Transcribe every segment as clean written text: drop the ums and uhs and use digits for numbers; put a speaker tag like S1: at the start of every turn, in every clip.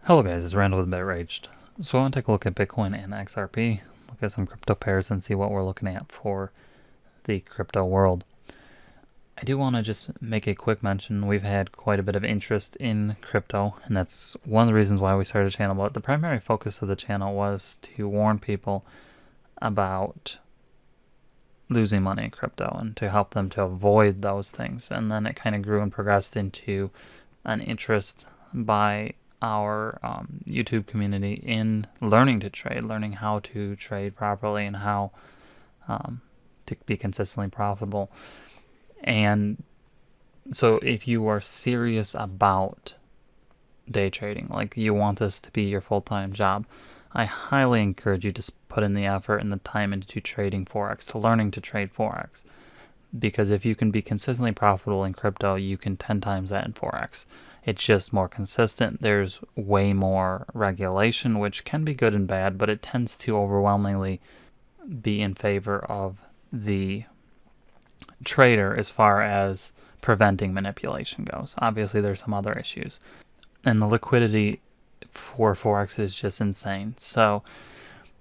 S1: Hello guys, it's Randall with Bitraged. So I want to take a look at Bitcoin and XRP, look at some crypto pairs and see what we're looking at for the crypto world. I do want to just make a quick mention. We've had quite a bit of interest in crypto, and that's one of the reasons why we started the channel. But the primary focus of the channel was to warn people about losing money in crypto and to help them to avoid those things. And then it kind of grew and progressed into an interest by our YouTube community in learning to trade, learning how to trade properly and how to be consistently profitable. And so if you are serious about day trading, like you want this to be your full-time job, I highly encourage you to put in the effort and the time into trading Forex, to learning to trade Forex. Because if you can be consistently profitable in crypto, you can 10 times that in Forex. It's just more consistent. There's way more regulation, which can be good and bad, but it tends to overwhelmingly be in favor of the trader as far as preventing manipulation goes. Obviously, there's some other issues. And the liquidity for Forex is just insane. So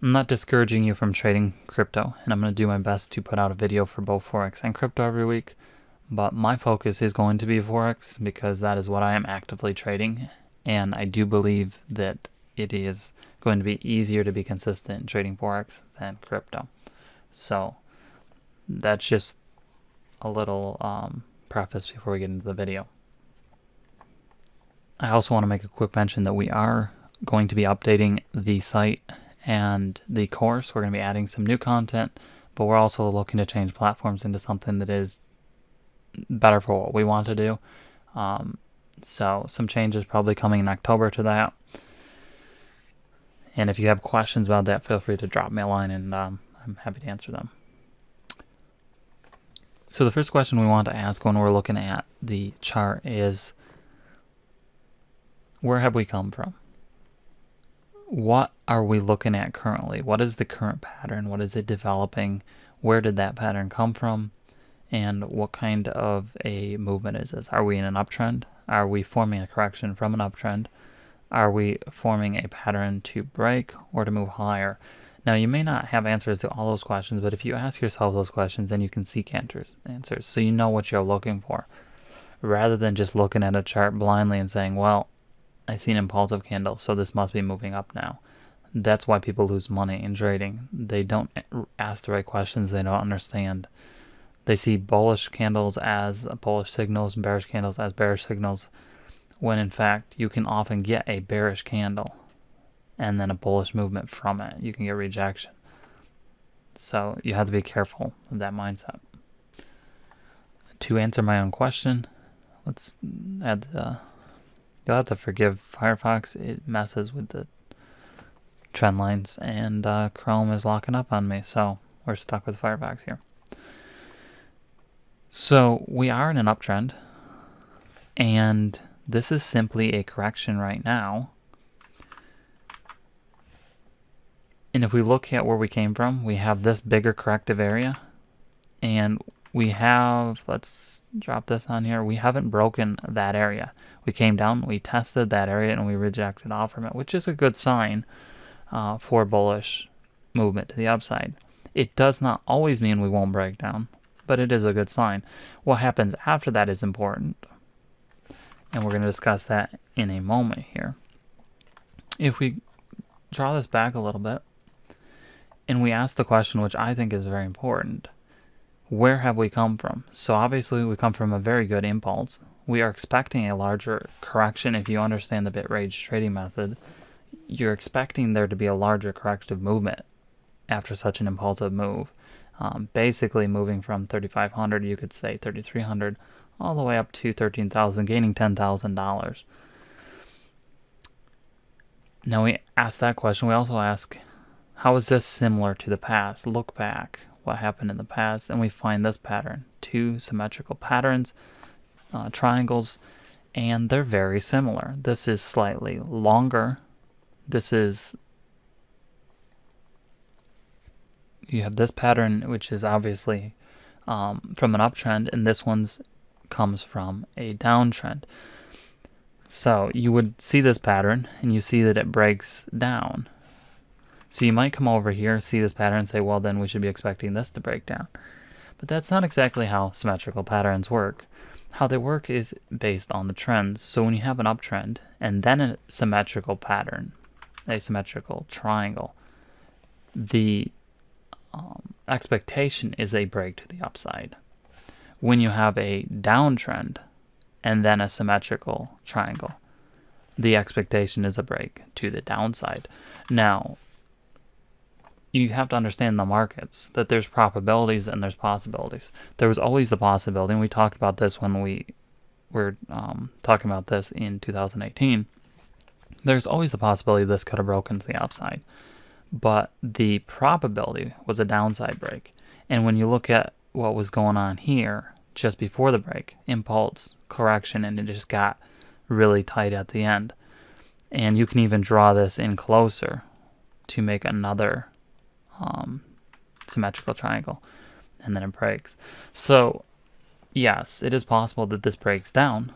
S1: I'm not discouraging you from trading crypto, and I'm going to do my best to put out a video for both Forex and crypto every week. But my focus is going to be Forex because that is what I am actively trading, and I do believe that it is going to be easier to be consistent in trading Forex than crypto. So that's just a little preface before we get into the video. I also want to make a quick mention that we are going to be updating the site and the course. We're going to be adding some new content, but we're also looking to change platforms into something that is better for what we want to do. So some changes probably coming in October to that. And if you have questions about that, feel free to drop me a line and I'm happy to answer them. So the first question we want to ask when we're looking at the chart is, where have we come from? What are we looking at currently? What is the current pattern? What is it developing? Where did that pattern come from? And what kind of a movement is this? Are we in an uptrend? Are we forming a correction from an uptrend? Are we forming a pattern to break or to move higher? Now, you may not have answers to all those questions, but if you ask yourself those questions, then you can seek answers so you know what you're looking for, rather than just looking at a chart blindly and saying, well, I see an impulsive candle, so this must be moving up now. That's why people lose money in trading. They don't ask the right questions. They don't understand. They see bullish candles as bullish signals and bearish candles as bearish signals, when in fact you can often get a bearish candle and then a bullish movement from it. You can get rejection. So you have to be careful of that mindset. To answer my own question, let's add the... You'll have to forgive Firefox. It messes with the trend lines, and Chrome is locking up on me, so we're stuck with Firefox here. So we are in an uptrend, and this is simply a correction right now. And if we look at where we came from, we have this bigger corrective area, and we have, let's drop this on here, we haven't broken that area. We came down, we tested that area, and we rejected off from it, which is a good sign for bullish movement to the upside. It does not always mean we won't break down, but it is a good sign. What happens after that is important, and we're going to discuss that in a moment here. If we draw this back a little bit, and we ask the question, which I think is very important, where have we come from? So obviously we come from a very good impulse. We are expecting a larger correction. If you understand the Bitraged trading method, you're expecting there to be a larger corrective movement after such an impulsive move. Basically moving from 3,500, you could say 3,300, all the way up to 13,000, gaining $10,000. Now we ask that question. We also ask, how is this similar to the past? Look back. What happened in the past, and we find this pattern. Two symmetrical patterns, triangles, and they're very similar. This is slightly longer. This is, you have this pattern, which is obviously from an uptrend, and this one's comes from a downtrend. So you would see this pattern and you see that it breaks down. So you might come over here, see this pattern and say, well, then we should be expecting this to break down. But that's not exactly how symmetrical patterns work. How they work is based on the trends. So when you have an uptrend and then a symmetrical pattern, a symmetrical triangle, the expectation is a break to the upside. When you have a downtrend and then a symmetrical triangle, the expectation is a break to the downside. Now, you have to understand the markets, that there's probabilities and there's possibilities. There was always the possibility, and we talked about this when we were talking about this in 2018. There's always the possibility this could have broken to the upside. But the probability was a downside break. And when you look at what was going on here just before the break, impulse, correction, and it just got really tight at the end. And you can even draw this in closer to make another symmetrical triangle, and then it breaks. So yes, it is possible that this breaks down,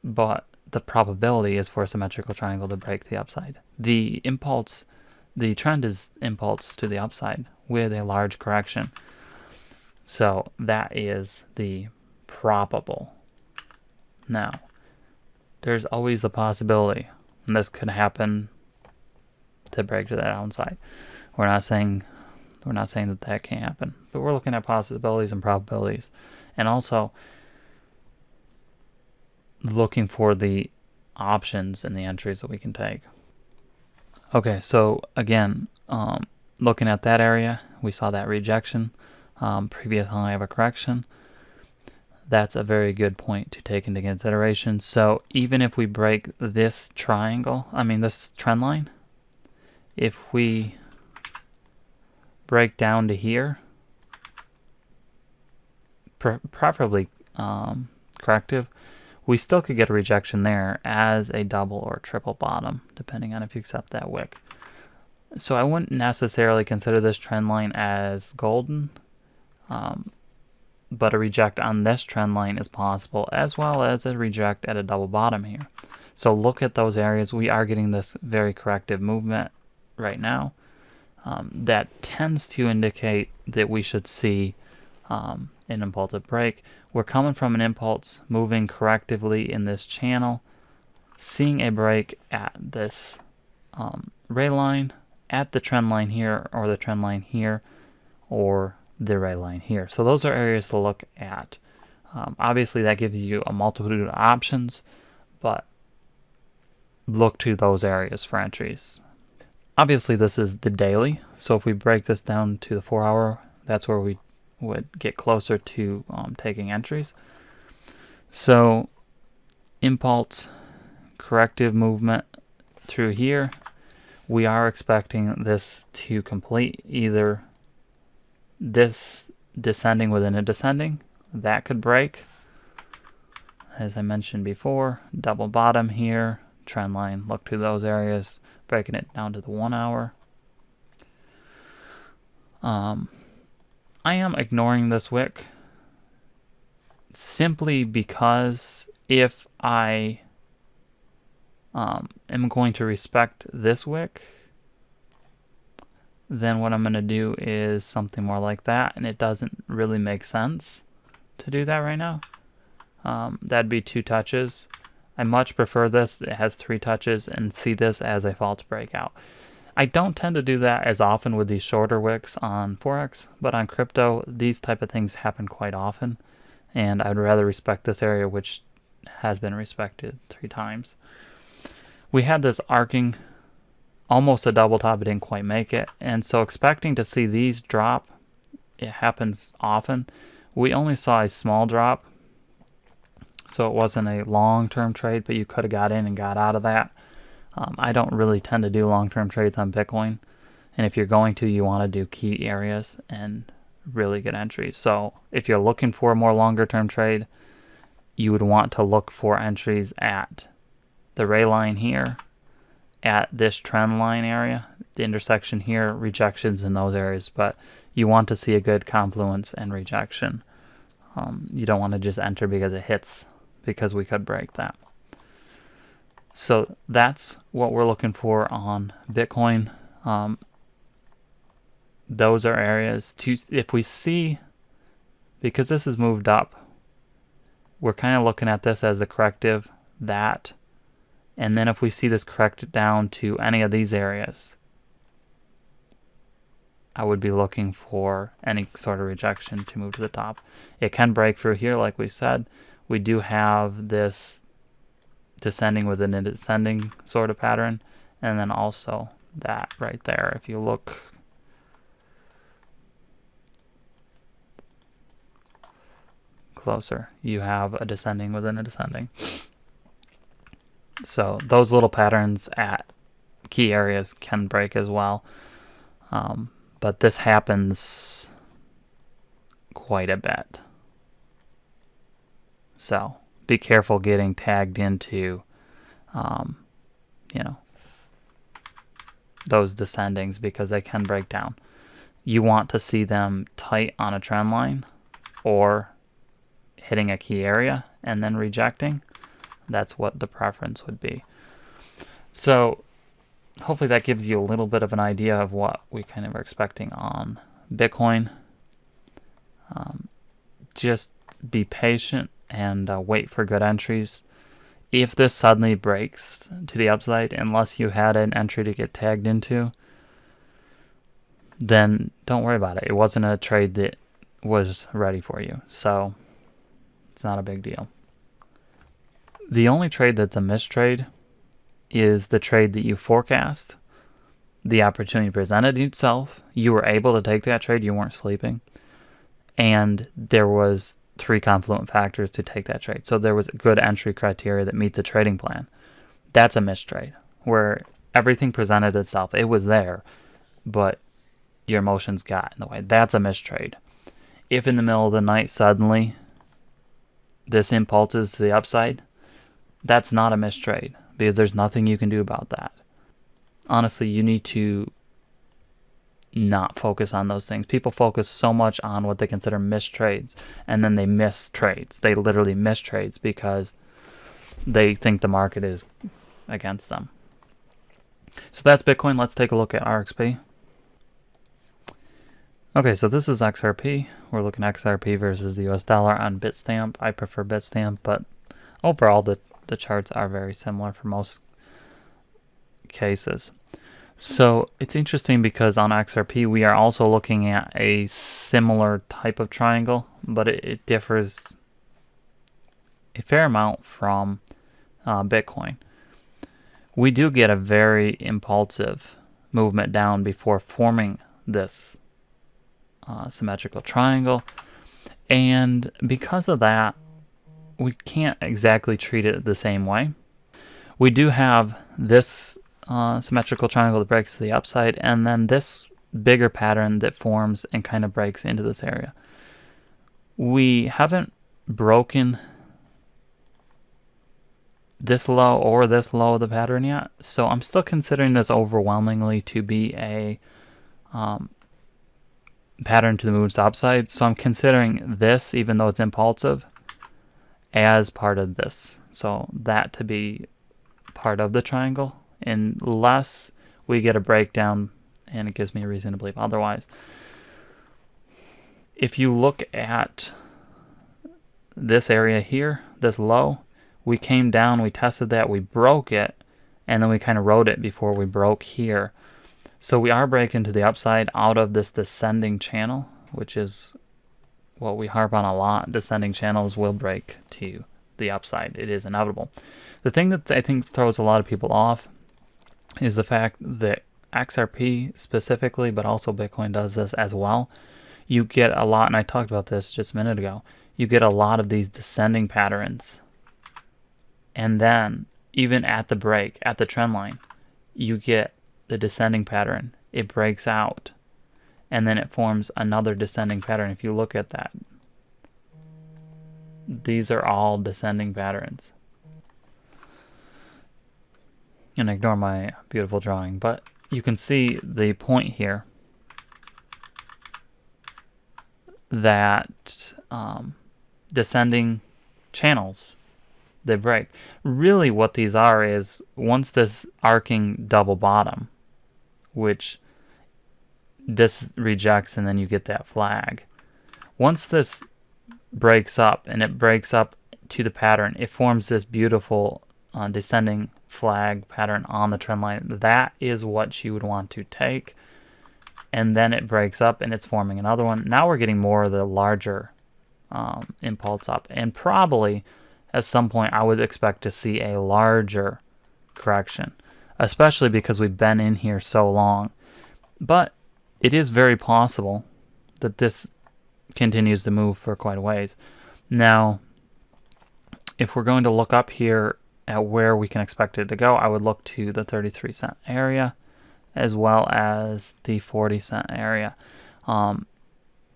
S1: but the probability is for a symmetrical triangle to break to the upside. The trend is impulse to the upside with a large correction. So that is the probable. Now, there's always the possibility, and this could happen to break to the downside. We're not saying that can't happen, but we're looking at possibilities and probabilities, and also looking for the options and the entries that we can take. Okay, so again, looking at that area, we saw that rejection, previous high of a correction. That's a very good point to take into consideration. So even if we break this this trend line, if we break down to here, preferably corrective, we still could get a rejection there as a double or triple bottom, depending on if you accept that wick. So I wouldn't necessarily consider this trend line as golden, but a reject on this trend line is possible, as well as a reject at a double bottom here. So look at those areas. We are getting this very corrective movement right now. That tends to indicate that we should see an impulsive break. We're coming from an impulse, moving correctively in this channel, seeing a break at this ray line, at the trend line here, or the trend line here, or the ray line here. So those are areas to look at. Obviously that gives you a multitude of options, but look to those areas for entries. Obviously this is the daily, so if we break this down to the 4 hour, that's where we would get closer to taking entries. So impulse, corrective movement through here, we are expecting this to complete either this descending within a descending, that could break. As I mentioned before, double bottom here, trend line, look to those areas, breaking it down to the 1 hour. I am ignoring this wick simply because if I am going to respect this wick, then what I'm going to do is something more like that, and it doesn't really make sense to do that right now. That'd be 2 touches. I much prefer this. It has 3 touches, and see this as a false breakout. I don't tend to do that as often with these shorter wicks on Forex, but on crypto, these type of things happen quite often, and I'd rather respect this area, which has been respected 3 times. We had this arcing, almost a double top, but didn't quite make it, and so expecting to see these drop, it happens often. We only saw a small drop, so it wasn't a long-term trade, but you could have got in and got out of that. I don't really tend to do long-term trades on Bitcoin, and if you're going to, you want to do key areas and really good entries. So if you're looking for a more longer-term trade, you would want to look for entries at the ray line here, at this trend line area, the intersection here, rejections in those areas, but you want to see a good confluence and rejection. You don't want to just enter because it hits, because we could break that. So that's what we're looking for on Bitcoin. Those are areas to, if we see, because this has moved up, we're kind of looking at this as the corrective, that, and then if we see this correct down to any of these areas, I would be looking for any sort of rejection to move to the top. It can break through here, like we said. We do have this descending within a descending sort of pattern, and then also that right there. If you look closer, you have a descending within a descending. So those little patterns at key areas can break as well. But this happens quite a bit. So be careful getting tagged into, those descendings, because they can break down. You want to see them tight on a trend line or hitting a key area and then rejecting. That's what the preference would be. So hopefully that gives you a little bit of an idea of what we kind of are expecting on Bitcoin. Just be patient and wait for good entries. If this suddenly breaks to the upside, unless you had an entry to get tagged into, then don't worry about it. It wasn't a trade that was ready for you, so it's not a big deal. The only trade that's a mistrade is the trade that you forecast. The opportunity presented itself. You were able to take that trade. You weren't sleeping. And there was 3 confluent factors to take that trade. So there was a good entry criteria that meets the trading plan. That's a mistrade, where everything presented itself. It was there, but your emotions got in the way. That's a mistrade. If in the middle of the night suddenly this impulses to the upside, that's not a mistrade, because there's nothing you can do about that. Honestly, you need to not focus on those things. People focus so much on what they consider mistrades, and then they miss trades. They literally miss trades because they think the market is against them. So that's Bitcoin. Let's take a look at RXP. Okay, so this is XRP. We're looking at XRP versus the US dollar on Bitstamp. I prefer Bitstamp, but overall the charts are very similar for most cases. So it's interesting because on XRP we are also looking at a similar type of triangle, but it differs a fair amount from Bitcoin. We do get a very impulsive movement down before forming this symmetrical triangle, and because of that, we can't exactly treat it the same way. We do have this symmetrical triangle that breaks to the upside, and then this bigger pattern that forms and kind of breaks into this area. We haven't broken this low or this low of the pattern yet, so I'm still considering this overwhelmingly to be a pattern to the move's upside. So I'm considering this, even though it's impulsive, as part of this. So that to be part of the triangle, unless we get a breakdown and it gives me a reason to believe otherwise. If you look at this area here, this low, we came down, we tested that, we broke it, and then we kind of rode it before we broke here. So we are breaking to the upside out of this descending channel, which is what we harp on a lot. Descending channels will break to the upside. It is inevitable. The thing that I think throws a lot of people off is the fact that XRP specifically, but also Bitcoin does this as well. You get a lot, and I talked about this just a minute ago, you get a lot of these descending patterns. And then, even at the break, at the trend line, you get the descending pattern. It breaks out, and then it forms another descending pattern. If you look at that, these are all descending patterns. And ignore my beautiful drawing, but you can see the point here that descending channels, they break. Really what these are is once this arcing double bottom, which this rejects and then you get that flag. Once this breaks up and it breaks up to the pattern, it forms this beautiful descending flag pattern on the trend line. That is what you would want to take. And then it breaks up and it's forming another one. Now we're getting more of the larger impulse up. And probably at some point I would expect to see a larger correction, especially because we've been in here so long. But it is very possible that this continues to move for quite a ways. Now, if we're going to look up here at where we can expect it to go, I would look to the 33-cent area as well as the 40-cent area.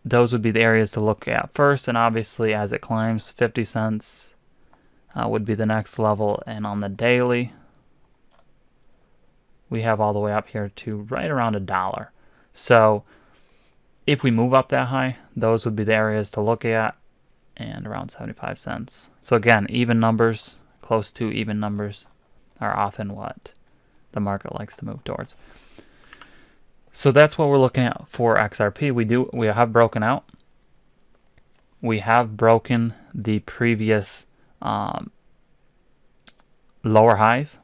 S1: Those would be the areas to look at first, and obviously as it climbs, 50 cents would be the next level, and on the daily, we have all the way up here to right around $1. So if we move up that high, those would be the areas to look at, and around 75 cents. So again, even numbers, close to even numbers, are often what the market likes to move towards. So that's what we're looking at for XRP. We have broken out. We have broken the previous lower highs.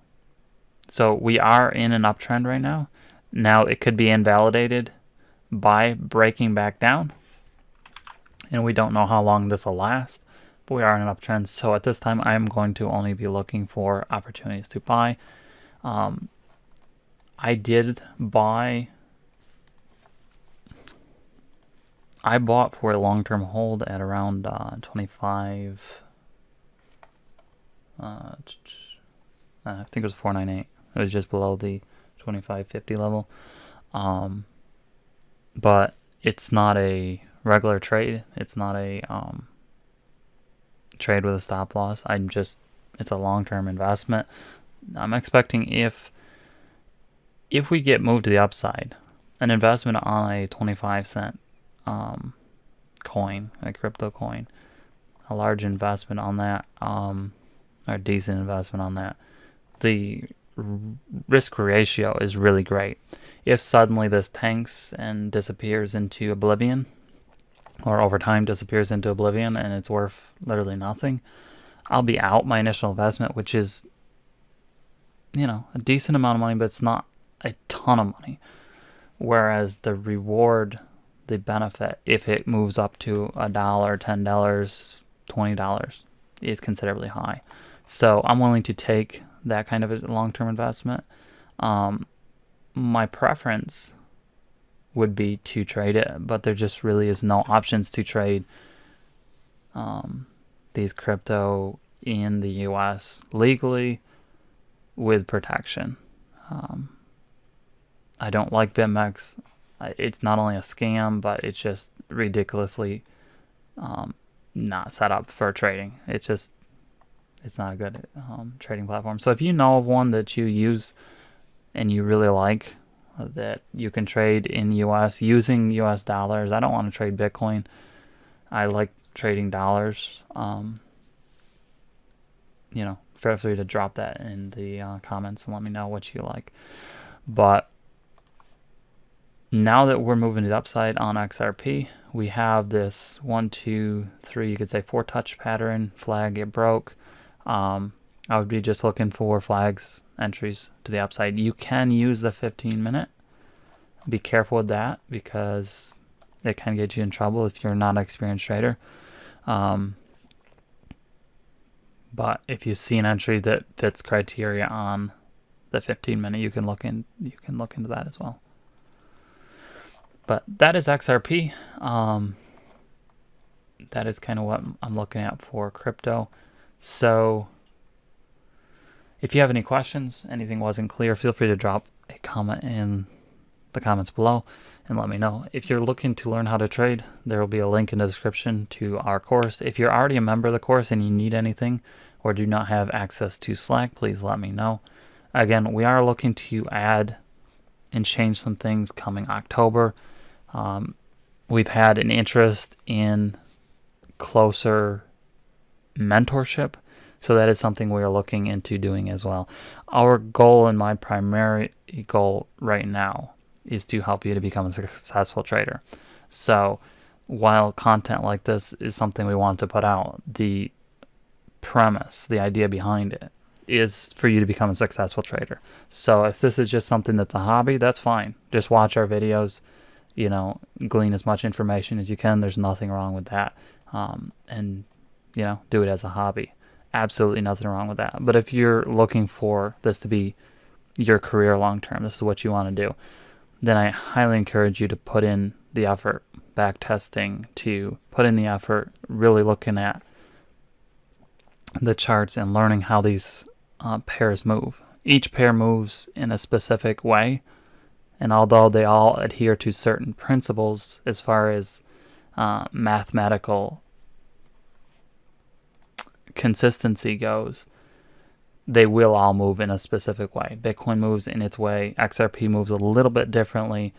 S1: So we are in an uptrend right now. Now it could be invalidated by breaking back down, and we don't know how long this will last, but we are in an uptrend. So at this time, I'm going to only be looking for opportunities to buy. I bought for a long-term hold at around 25. I think it was 498. It was just below the 25.50 level. But it's not a regular trade. It's not a trade with a stop loss. It's a long-term investment. I'm expecting if we get moved to the upside, an investment on a 25-cent coin, a crypto coin, a large investment on that, or a decent investment on that, the risk ratio is really great. If suddenly this tanks and disappears into oblivion, or over time disappears into oblivion and it's worth literally nothing, I'll be out my initial investment, which is, a decent amount of money, but it's not a ton of money. Whereas the reward, the benefit, if it moves up to $1, $10, $20, is considerably high. So I'm willing to take that kind of a long-term investment. My preference would be to trade it, but there just really is no options to trade these crypto in the US legally with protection. I don't like BitMEX. It's not only a scam, but it's just ridiculously not set up for trading. It's not a good trading platform. So if you know of one that you use and you really like, that you can trade in US using US dollars. I don't want to trade Bitcoin. I like trading dollars. Feel free to drop that in the comments and let me know what you like. But now that we're moving to the upside on XRP, we have this 1, 2, 3, you could say 4 touch pattern flag. It broke. I would be just looking for flags, entries to the upside. You can use the 15-minute. Be careful with that because it can get you in trouble if you're not an experienced trader. But if you see an entry that fits criteria on the 15-minute, you can look into that as well. But that is XRP. That is kind of what I'm looking at for crypto. So if you have any questions, anything wasn't clear, feel free to drop a comment in the comments below and let me know. If you're looking to learn how to trade, there will be a link in the description to our course. If you're already a member of the course and you need anything or do not have access to Slack, please let me know. Again, we are looking to add and change some things coming October. We've had an interest in closer mentorship. So that is something we are looking into doing as well. Our goal, and my primary goal right now, is to help you to become a successful trader. So while content like this is something we want to put out, the premise, the idea behind it, is for you to become a successful trader. So if this is just something that's a hobby, that's fine. Just watch our videos, glean as much information as you can. There's nothing wrong with that. And do it as a hobby. Absolutely nothing wrong with that. But if you're looking for this to be your career long term, this is what you want to do, then I highly encourage you to put in the effort, back testing, to put in the effort, really looking at the charts and learning how these pairs move. Each pair moves in a specific way, and although they all adhere to certain principles as far as mathematical consistency goes, they will all move in a specific way. Bitcoin moves in its way. XRP moves a little bit differently.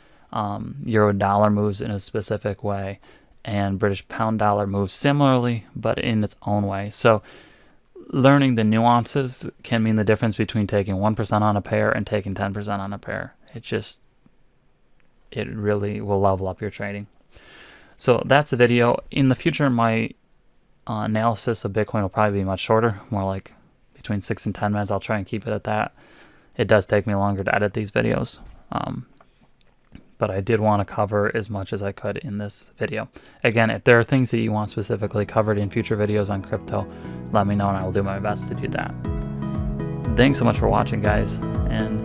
S1: Euro dollar moves in a specific way, and British pound dollar moves similarly, but in its own way. So learning the nuances can mean the difference between taking 1% on a pair and taking 10% on a pair. It really will level up your trading. So that's the video. In the future, my analysis of Bitcoin will probably be much shorter, more like between 6 and 10 minutes. I'll try and keep it at that. It does take me longer to edit these videos, but I did want to cover as much as I could in this video. Again, if there are things that you want specifically covered in future videos on crypto, let me know and I will do my best to do that. Thanks so much for watching, guys, and